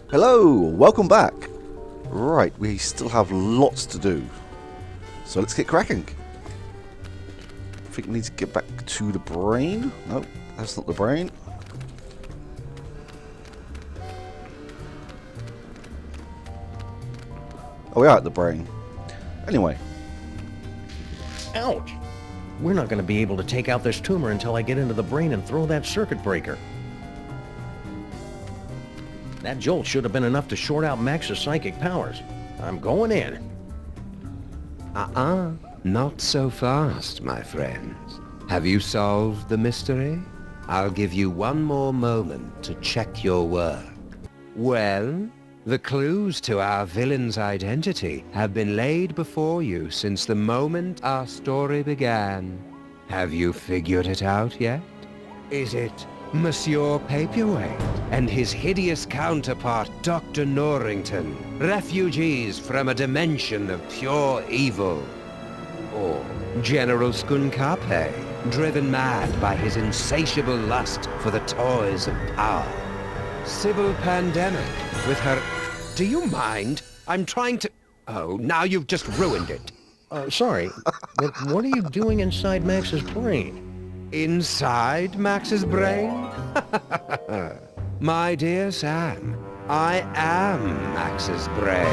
Hello, welcome back. Right, we still have lots to do. So let's get cracking. I think we need to get back to the brain. No, that's not the brain. Oh, we are at the brain. Anyway. Ouch! We're not going to be able to take out this tumor until I get into the brain and throw that circuit breaker. That jolt should have been enough to short out Max's psychic powers. I'm going in. Not so fast, my friends. Have you solved the mystery? I'll give you one more moment to check your work. Well, the clues to our villain's identity have been laid before you since the moment our story began. Have you figured it out yet? Is it Monsieur Paperweight and his hideous counterpart, Dr. Norrington, refugees from a dimension of pure evil? Or General Skunkape, driven mad by his insatiable lust for the toys of power? Sybil Pandemic, with her... Do you mind? I'm trying to... Oh, now you've just ruined it. Sorry, but what are you doing inside Max's brain? Inside Max's brain? My dear Sam, I am Max's brain.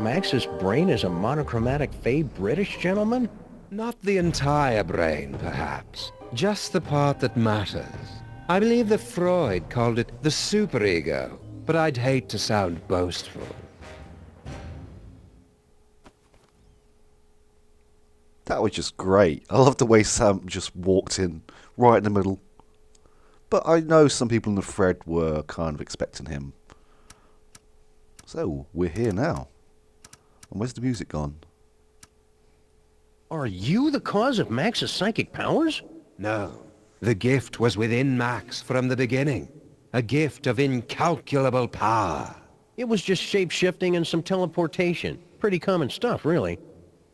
Max's brain is a monochromatic fey British gentleman? Not the entire brain, perhaps. Just the part that matters. I believe that Freud called it the superego, but I'd hate to sound boastful. That was just great. I love the way Sam just walked in right in the middle. But I know some people in the thread were kind of expecting him. So, we're here now. And where's the music gone? Are you the cause of Max's psychic powers? No. The gift was within Max from the beginning. A gift of incalculable power. It was just shape-shifting and some teleportation. Pretty common stuff, really.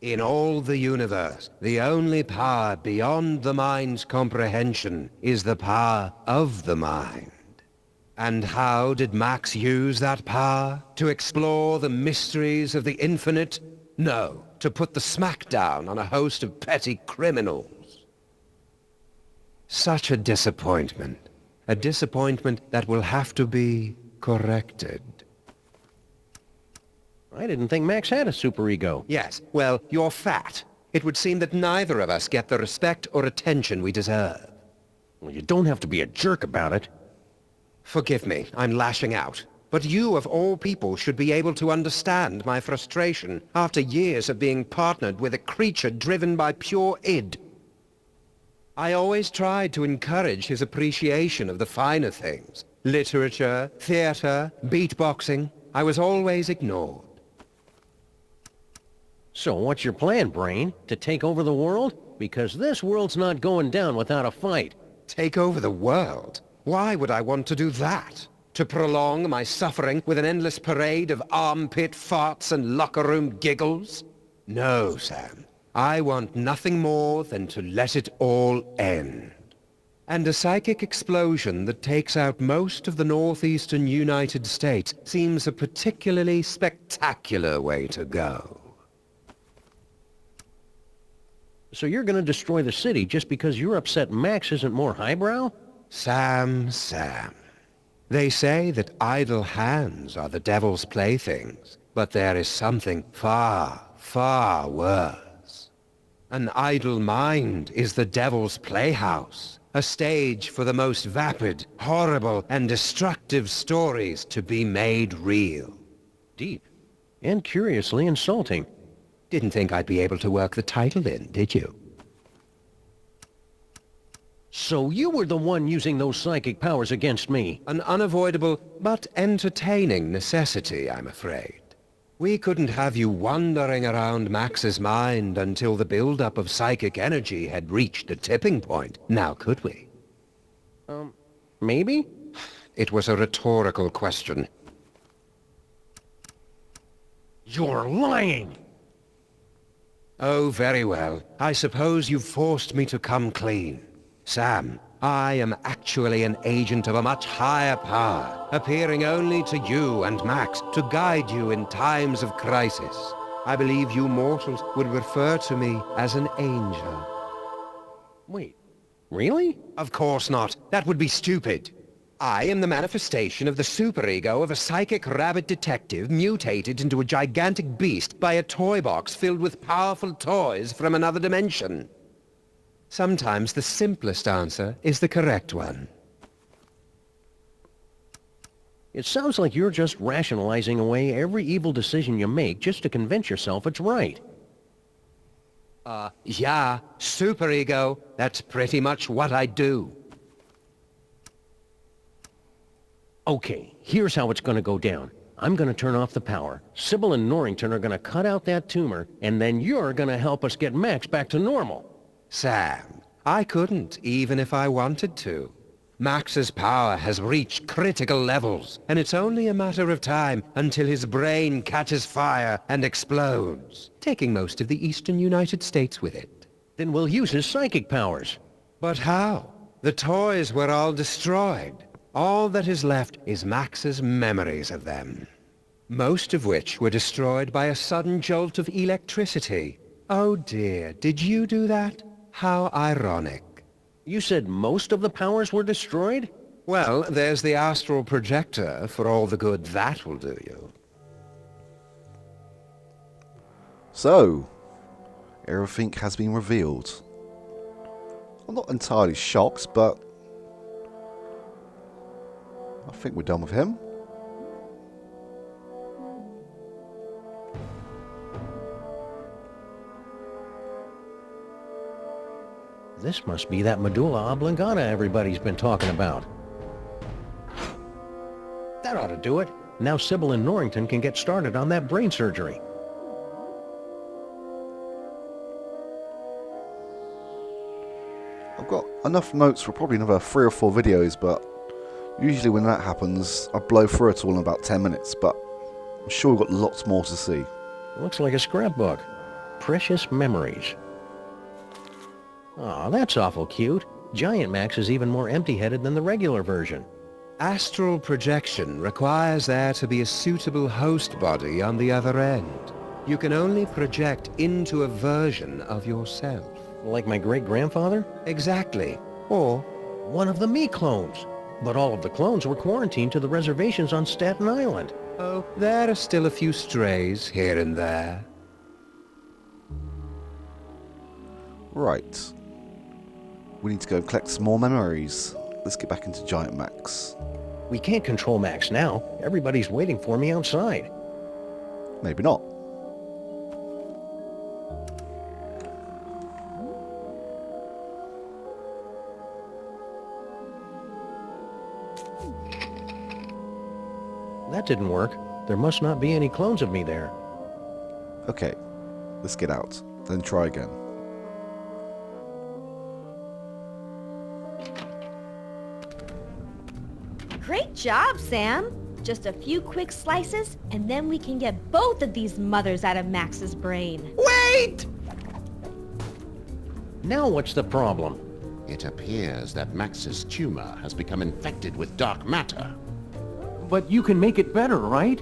In all the universe, the only power beyond the mind's comprehension is the power of the mind. And how did Max use that power? To explore the mysteries of the infinite? No, to put the smackdown on a host of petty criminals. Such a disappointment. A disappointment that will have to be corrected. I didn't think Max had a superego. Yes, well, you're fat. It would seem that neither of us get the respect or attention we deserve. Well, you don't have to be a jerk about it. Forgive me, I'm lashing out. But you, of all people, should be able to understand my frustration after years of being partnered with a creature driven by pure id. I always tried to encourage his appreciation of the finer things. Literature, theater, beatboxing. I was always ignored. So what's your plan, Brain? To take over the world? Because this world's not going down without a fight. Take over the world? Why would I want to do that? To prolong my suffering with an endless parade of armpit farts and locker room giggles? No, Sam. I want nothing more than to let it all end. And a psychic explosion that takes out most of the northeastern United States seems a particularly spectacular way to go. So you're gonna destroy the city just because you're upset Max isn't more highbrow? Sam. They say that idle hands are the devil's playthings, but there is something far, far worse. An idle mind is the devil's playhouse, a stage for the most vapid, horrible, and destructive stories to be made real. Deep. And curiously insulting. Didn't think I'd be able to work the title in, did you? So you were the one using those psychic powers against me? An unavoidable but entertaining necessity, I'm afraid. We couldn't have you wandering around Max's mind until the buildup of psychic energy had reached a tipping point, now could we? Maybe? It was a rhetorical question. You're lying! Oh, very well. I suppose you've forced me to come clean. Sam, I am actually an agent of a much higher power, appearing only to you and Max to guide you in times of crisis. I believe you mortals would refer to me as an angel. Wait, really? Of course not. That would be stupid. I am the manifestation of the superego of a psychic rabbit detective mutated into a gigantic beast by a toy box filled with powerful toys from another dimension. Sometimes the simplest answer is the correct one. It sounds like you're just rationalizing away every evil decision you make just to convince yourself it's right. Yeah, superego. That's pretty much what I do. Okay, here's how it's gonna go down. I'm gonna turn off the power. Sybil and Norrington are gonna cut out that tumor, and then you're gonna help us get Max back to normal. Sam, I couldn't, even if I wanted to. Max's power has reached critical levels, and it's only a matter of time until his brain catches fire and explodes, taking most of the eastern United States with it. Then we'll use his psychic powers. But how? The toys were all destroyed. All that is left is Max's memories of them. Most of which were destroyed by a sudden jolt of electricity. Oh dear, did you do that? How ironic. You said most of the powers were destroyed? Well, there's the astral projector for all the good that will do you. So, everything has been revealed. I'm not entirely shocked, but I think we're done with him. This must be that medulla oblongata everybody's been talking about. That ought to do it. Now Sybil and Norrington can get started on that brain surgery. I've got enough notes for probably another 3 or 4 videos, but usually when that happens, I blow through it all in about 10 minutes, but I'm sure we've got lots more to see. Looks like a scrapbook. Precious memories. Aw, that's awful cute. Giant Max is even more empty-headed than the regular version. Astral projection requires there to be a suitable host body on the other end. You can only project into a version of yourself. Like my great-grandfather? Exactly. Or One of the me clones. But all of the clones were quarantined to the reservations on Staten Island. oh, there are still a few strays here and there. Right. We need to go collect some more memories. Let's get back into Giant Max. We can't control Max now. Everybody's waiting for me outside. Maybe not. That didn't work. There must not be any clones of me there. Okay, let's get out. Then try again. Great job, Sam. Just a few quick slices, and then we can get both of these mothers out of Max's brain. Wait! Now what's the problem? It appears that Max's tumor has become infected with dark matter. But you can make it better, right?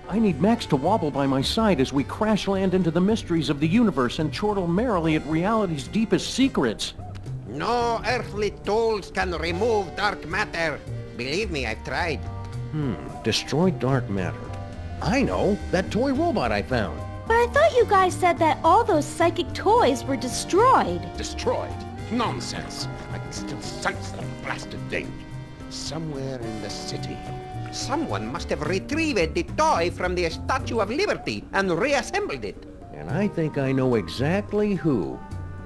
I need Max to wobble by my side as we crash land into the mysteries of the universe and chortle merrily at reality's deepest secrets. No earthly tools can remove dark matter. Believe me, I've tried. Destroy dark matter. I know, that toy robot I found. But I thought you guys said that all those psychic toys were destroyed. Destroyed? Nonsense! I can still sense the blasted thing. Somewhere in the city. Someone must have retrieved the toy from the Statue of Liberty and reassembled it. And I think I know exactly who.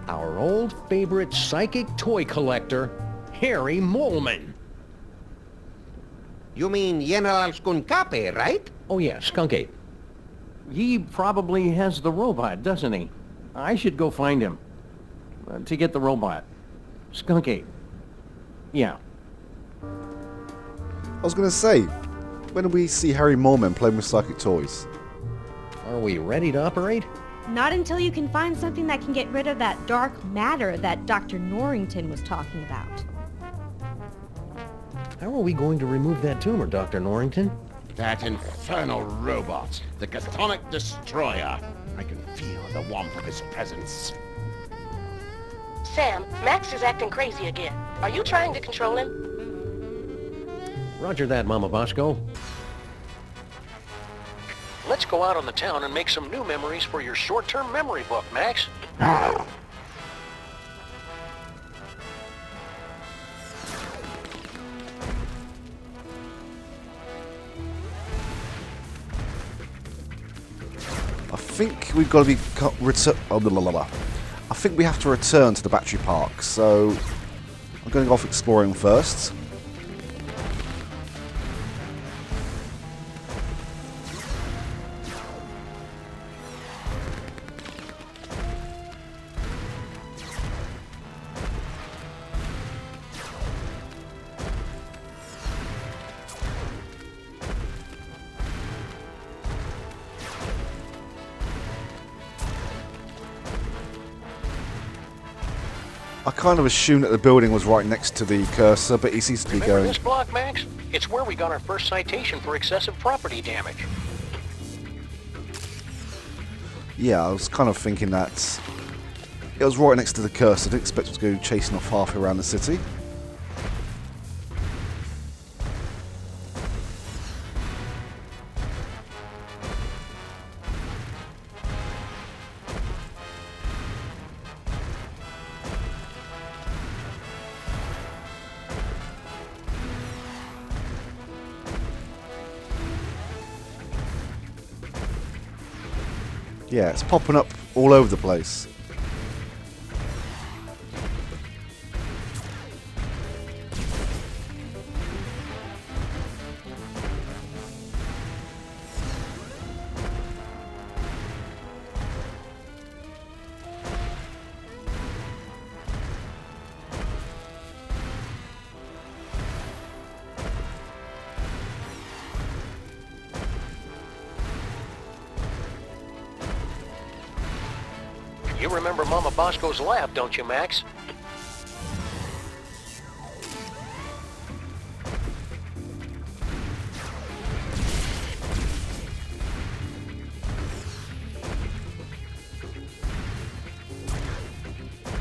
Our old favorite psychic toy collector, Harry Moleman. You mean General Skunkape, right? Oh yeah, Skunk Ape. He probably has the robot, doesn't he? I should go find him. To get the robot. Skunk Ape. Yeah. I was going to say, when do we see Harry Moleman playing with psychic toys? Are we ready to operate? Not until you can find something that can get rid of that dark matter that Dr. Norrington was talking about. How are we going to remove that tumor, Dr. Norrington? That infernal robot, the Chthonic Destroyer. I can feel the warmth of his presence. Sam, Max is acting crazy again. Are you trying to control him? Roger that, Mama Bosco. Let's go out on the town and make some new memories for your short-term memory book, Max. I think we've got to be I think we have to return to the battery park, so I'm going to go off exploring first. I kind of assumed that the building was right next to the cursor, but he seems to be Remember going... this block, Max? It's where we got our first citation for excessive property damage. Yeah, I was kind of thinking that it was right next to the cursor. I didn't expect it to go chasing off halfway around the city. Yeah, it's popping up all over the place. You remember Mama Bosco's lab, don't you, Max?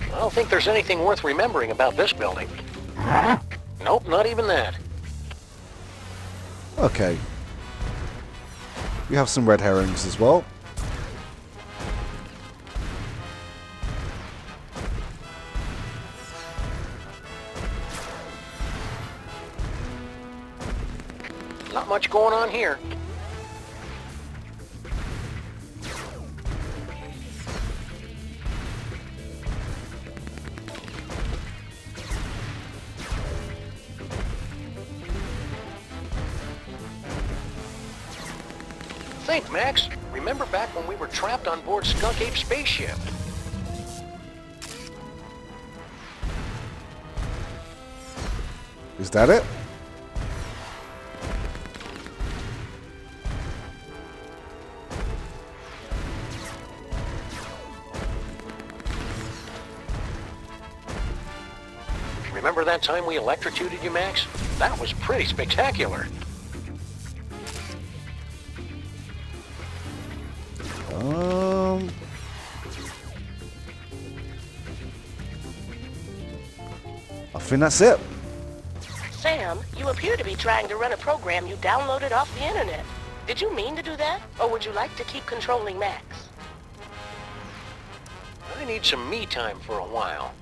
I don't think there's anything worth remembering about this building. Nope, not even that. Okay. We have some red herrings as well. Not much going on here. Think, Max. Remember back when we were trapped on board Skunk Ape's spaceship? Is that it? Remember that time we electrocuted you, Max? That was pretty spectacular. I think that's it. Sam, you appear to be trying to run a program you downloaded off the internet. Did you mean to do that? Or would you like to keep controlling Max? I need some me time for a while.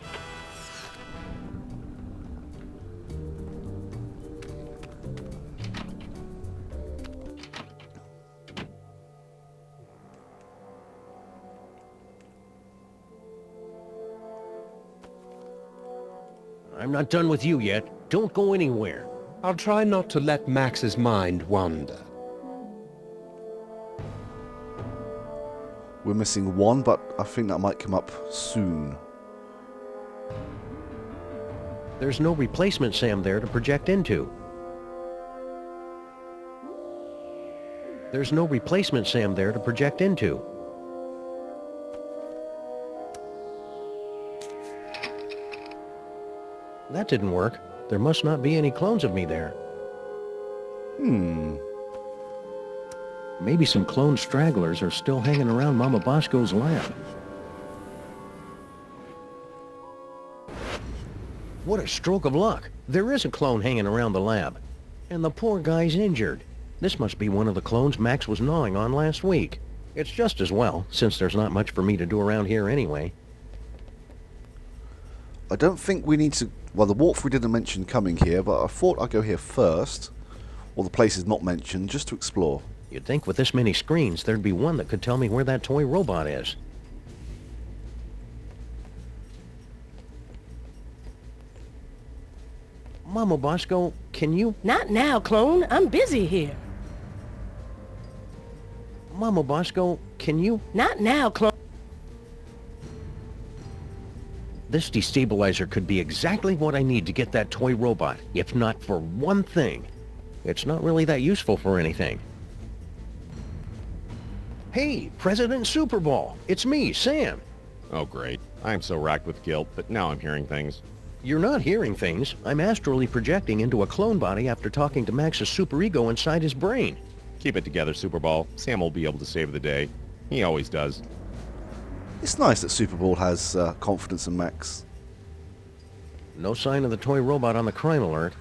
I'm not done with you yet. Don't go anywhere. I'll try not to let Max's mind wander. We're missing one, but I think that might come up soon. There's no replacement Sam there to project into. There's no replacement Sam there to project into. That didn't work. There must not be any clones of me there. Maybe some clone stragglers are still hanging around Mama Bosco's lab. What a stroke of luck. There is a clone hanging around the lab. And the poor guy's injured. This must be one of the clones Max was gnawing on last week. It's just as well, since there's not much for me to do around here anyway. I don't think we need to... Well, the walkthrough didn't mention coming here, but I thought I'd go here first. Or the place is not mentioned, just to explore. You'd think with this many screens, there'd be one that could tell me where that toy robot is. Mama Bosco, can you... Not now, clone. I'm busy here. Mama Bosco, can you... Not now, clone. This destabilizer could be exactly what I need to get that toy robot, if not for one thing. It's not really that useful for anything. Hey, President Super Bowl! It's me, Sam! Oh, great. I'm so racked with guilt, but now I'm hearing things. You're not hearing things. I'm astrally projecting into a clone body after talking to Max's superego inside his brain. Keep it together, Super Bowl. Sam will be able to save the day. He always does. It's nice that Super Bowl has confidence in Max. No sign of the toy robot on the crime alert.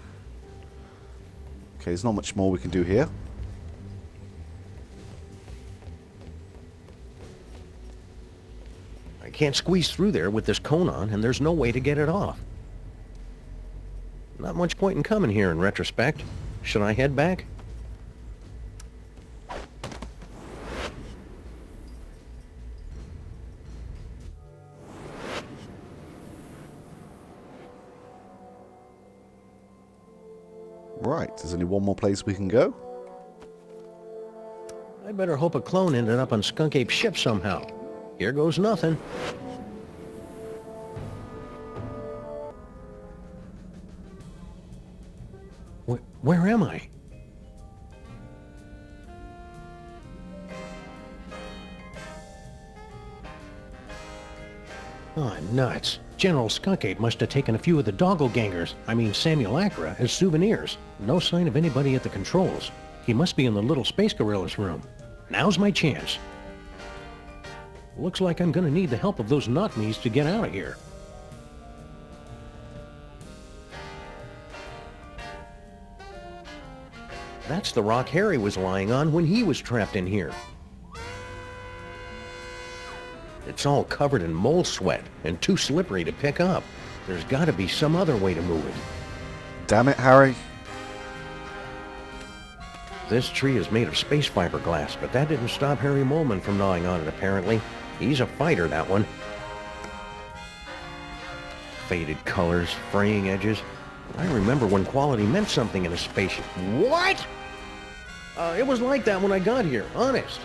Okay, there's not much more we can do here. I can't squeeze through there with this cone on, and there's no way to get it off. Not much point in coming here in retrospect. Should I head back? Right, there's only one more place we can go. I better hope a clone ended up on Skunk Ape's ship somehow. Here goes nothing. Where am I? Oh, nuts. General Skunk Ape must have taken a few of the doppelgangers, Simulacra, as souvenirs. No sign of anybody at the controls. He must be in the little space gorilla's room. Now's my chance. Looks like I'm gonna need the help of those not-me's to get out of here. That's the rock Harry was lying on when he was trapped in here. It's all covered in mole sweat and too slippery to pick up. There's gotta be some other way to move it. Damn it, Harry. This tree is made of space fiberglass, but that didn't stop Harry Molman from gnawing on it, apparently. He's a fighter, that one. Faded colors, fraying edges. I remember when quality meant something in a spaceship. What? It was like that when I got here, honest.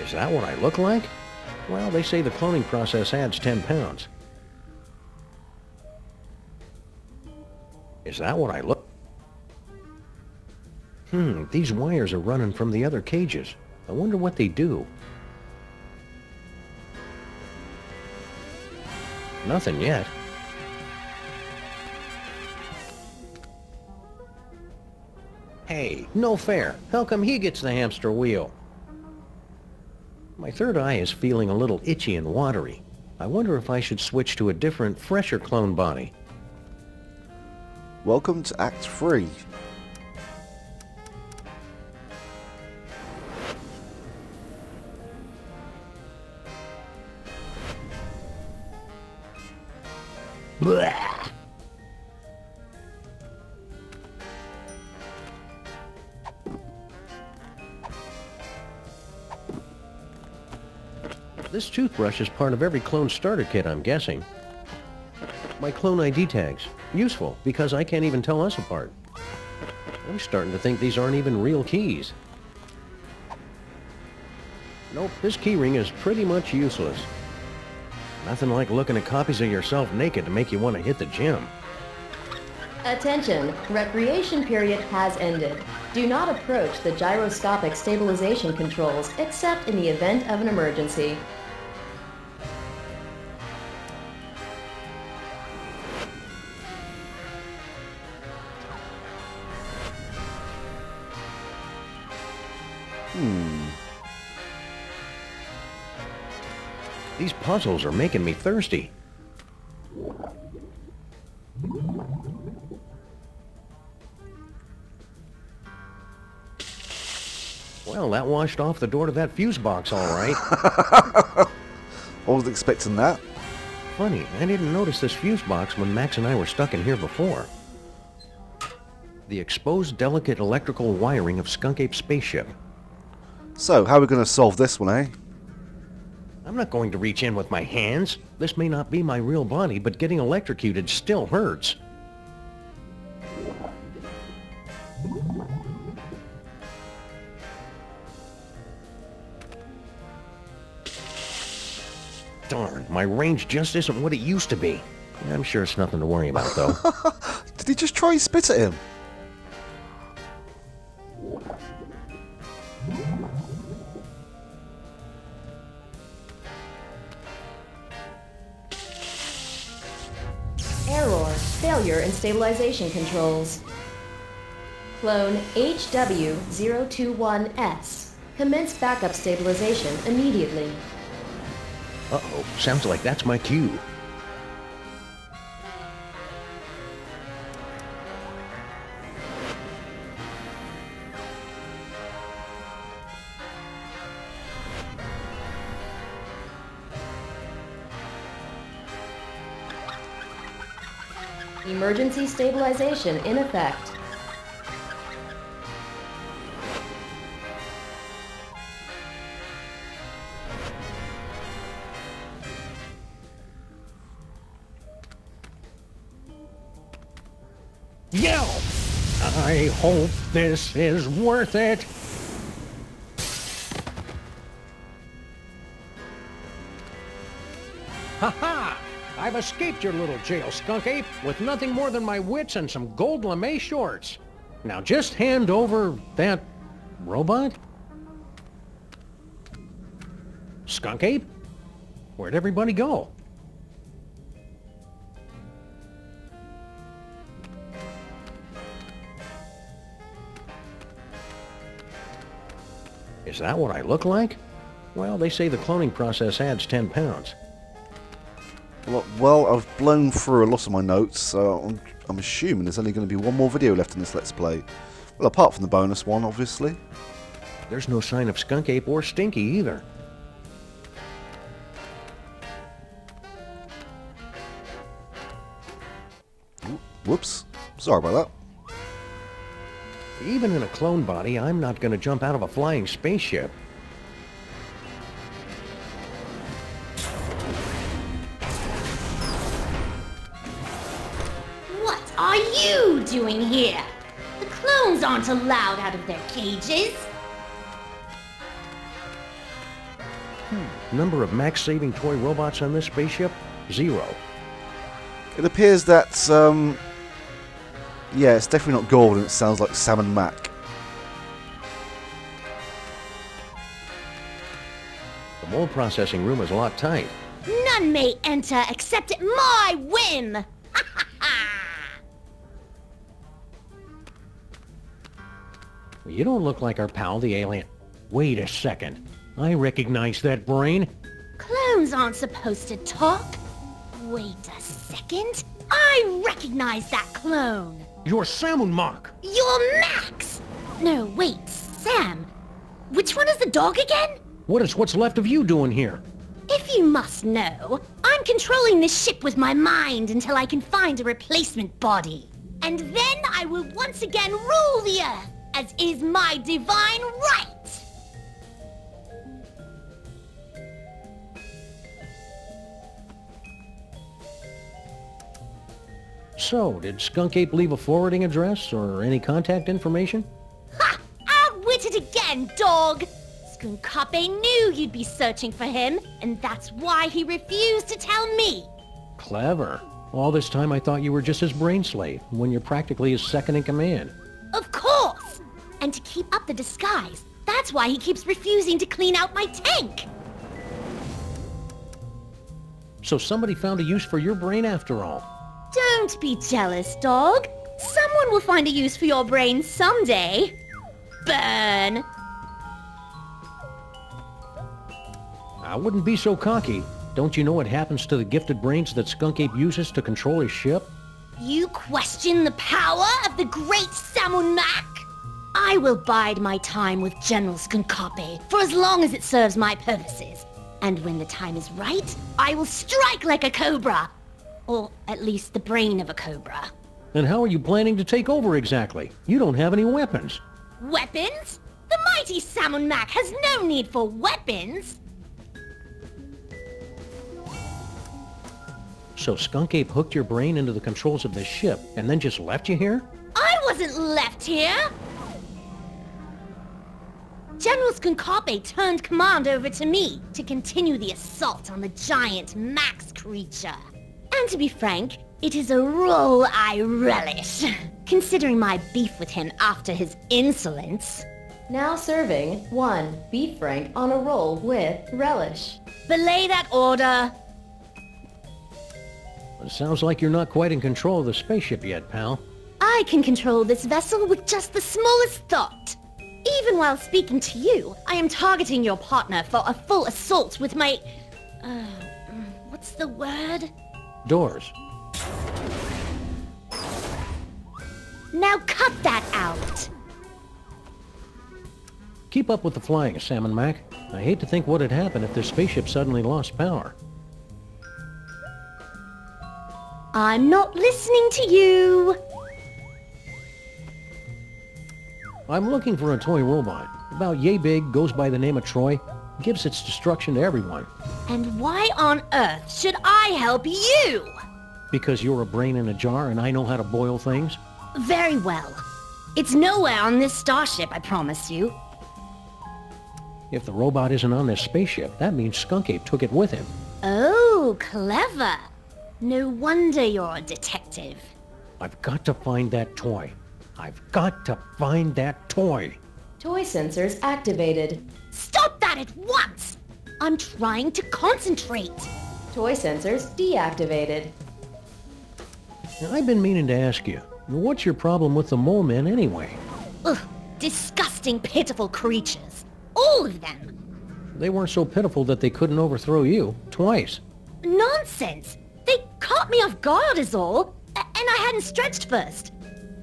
Is that what I look like? Well, they say the cloning process adds 10 pounds. Is that what I look? These wires are running from the other cages. I wonder what they do. Nothing yet. Hey, no fair. How come he gets the hamster wheel? My third eye is feeling a little itchy and watery. I wonder if I should switch to a different, fresher clone body. Welcome to Act 3. Blah. This toothbrush is part of every clone starter kit, I'm guessing. My clone ID tags. Useful, because I can't even tell us apart. I'm starting to think these aren't even real keys. Nope, this keyring is pretty much useless. Nothing like looking at copies of yourself naked to make you want to hit the gym. Attention, recreation period has ended. Do not approach the gyroscopic stabilization controls except in the event of an emergency. These puzzles are making me thirsty. Well, that washed off the door to that fuse box all right. I wasn't expecting that. Funny, I didn't notice this fuse box when Max and I were stuck in here before. The exposed delicate electrical wiring of Skunk Ape's spaceship. So, how are we going to solve this one, eh? I'm not going to reach in with my hands. This may not be my real body, but getting electrocuted still hurts. Darn, my range just isn't what it used to be. I'm sure it's nothing to worry about, though. Did he just try and spit at him? Error. Failure in stabilization controls. Clone HW021S. Commence backup stabilization immediately. Uh-oh, sounds like that's my cue. Emergency stabilization in effect. Yell! I hope this is worth it. Ha-ha! I've escaped your little jail, Skunk Ape, with nothing more than my wits and some gold lame shorts. Now just hand over that robot? Skunk Ape? Where'd everybody go? Is that what I look like? Well, they say the cloning process adds 10 pounds. Well, I've blown through a lot of my notes, so I'm assuming there's only going to be one more video left in this Let's Play. Well, apart from the bonus one, obviously. There's no sign of Skunk Ape or Stinky either. Whoops. Sorry about that. Even in a clone body, I'm not going to jump out of a flying spaceship. What are you doing here? The clones aren't allowed out of their cages. Number of max-saving toy robots on this spaceship? 0. It appears that, yeah, it's definitely not gold and it sounds like Sam and Mac. The mold processing room is a lot tight. None may enter except at my whim. You don't look like our pal, the alien. Wait a second. I recognize that brain. Clones aren't supposed to talk. Wait a second. I recognize that clone. You're Samun Mark. You're Max. No, wait, Sam. Which one is the dog again? What is what's left of you doing here? If you must know, I'm controlling this ship with my mind until I can find a replacement body. And then I will once again rule the Earth, as is my divine right. So, did Skunk Ape leave a forwarding address or any contact information? Ha! Outwitted again, dog! Skunkape knew you'd be searching for him, and that's why he refused to tell me. Clever. All this time I thought you were just his brain slave, when you're practically his second in command. Of course! And to keep up the disguise, that's why he keeps refusing to clean out my tank. So somebody found a use for your brain after all. Don't be jealous, dog. Someone will find a use for your brain someday. Burn! I wouldn't be so cocky. Don't you know what happens to the gifted brains that Skunk Ape uses to control his ship? You question the power of the great Samun Mac? I will bide my time with General Skunkape for as long as it serves my purposes. And when the time is right, I will strike like a cobra. Or at least the brain of a cobra. And how are you planning to take over exactly? You don't have any weapons. Weapons? The mighty Samun Mac has no need for weapons. So Skunk Ape hooked your brain into the controls of this ship and then just left you here? I wasn't left here! General Skunkape turned command over to me to continue the assault on the giant Max creature. And to be frank, it is a role I relish, considering my beef with him after his insolence. Now serving 1 beef frank on a roll with relish. Belay that order. It sounds like you're not quite in control of the spaceship yet, pal. I can control this vessel with just the smallest thought. Even while speaking to you, I am targeting your partner for a full assault with my... what's the word? Doors. Now cut that out! Keep up with the flying, Salmon Mac. I hate to think what had happened if this spaceship suddenly lost power. I'm not listening to you! I'm looking for a toy robot. About yay big, goes by the name of Troy, gives its destruction to everyone. And why on earth should I help you? Because you're a brain in a jar and I know how to boil things? Very well. It's nowhere on this starship, I promise you. If the robot isn't on this spaceship, that means Skunk Ape took it with him. Oh, clever. No wonder you're a detective. I've got to find that toy. I've got to find that toy. Toy sensors activated. Stop that at once! I'm trying to concentrate. Toy sensors deactivated. Now, I've been meaning to ask you, what's your problem with the mole men anyway? Ugh, disgusting, pitiful creatures. All of them. They weren't so pitiful that they couldn't overthrow you twice. Nonsense! They caught me off guard is all, and I hadn't stretched first.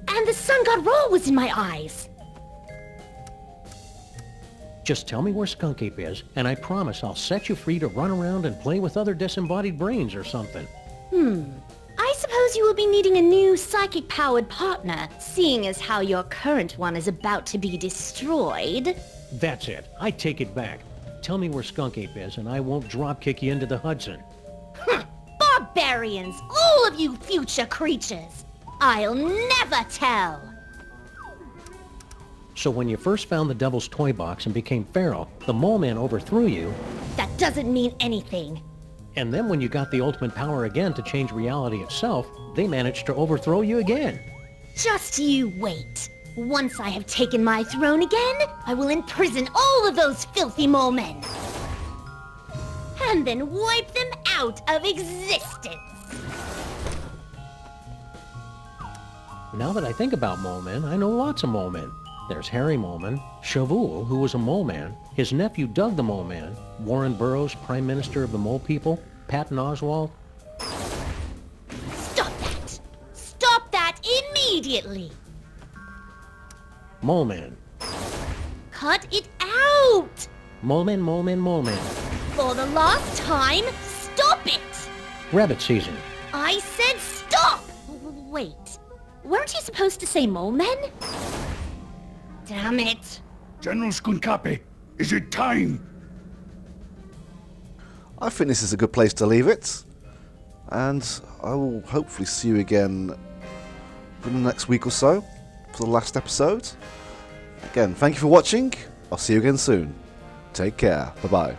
And the sun god roll was in my eyes. Just tell me where Skunk Ape is, and I promise I'll set you free to run around and play with other disembodied brains or something. I suppose you will be needing a new psychic-powered partner, seeing as how your current one is about to be destroyed. That's it. I take it back. Tell me where Skunk Ape is, and I won't drop-kick you into the Hudson. Barbarians! All of you future creatures! I'll never tell! So when you first found the Devil's Toy Box and became feral, the Mole Man overthrew you. That doesn't mean anything. And then when you got the ultimate power again to change reality itself, they managed to overthrow you again. Just you wait. Once I have taken my throne again, I will imprison all of those filthy mole men. And then wipe them out of existence. Now that I think about mole men, I know lots of mole men. There's Harry Moleman, Shavul, who was a mole man, his nephew Doug the Mole Man, Warren Burroughs, Prime Minister of the Mole People, Patton Oswalt. Stop that! Stop that immediately! Mole Man. Cut it out! Mole Man, Mole Man, Mole Man. For the last time, stop it! Rabbit season. I said stop! Wait, weren't you supposed to say mole men? Damn it. General Skunkape, is it time? I think this is a good place to leave it. And I will hopefully see you again in the next week or so for the last episode. Again, thank you for watching. I'll see you again soon. Take care. Bye-bye.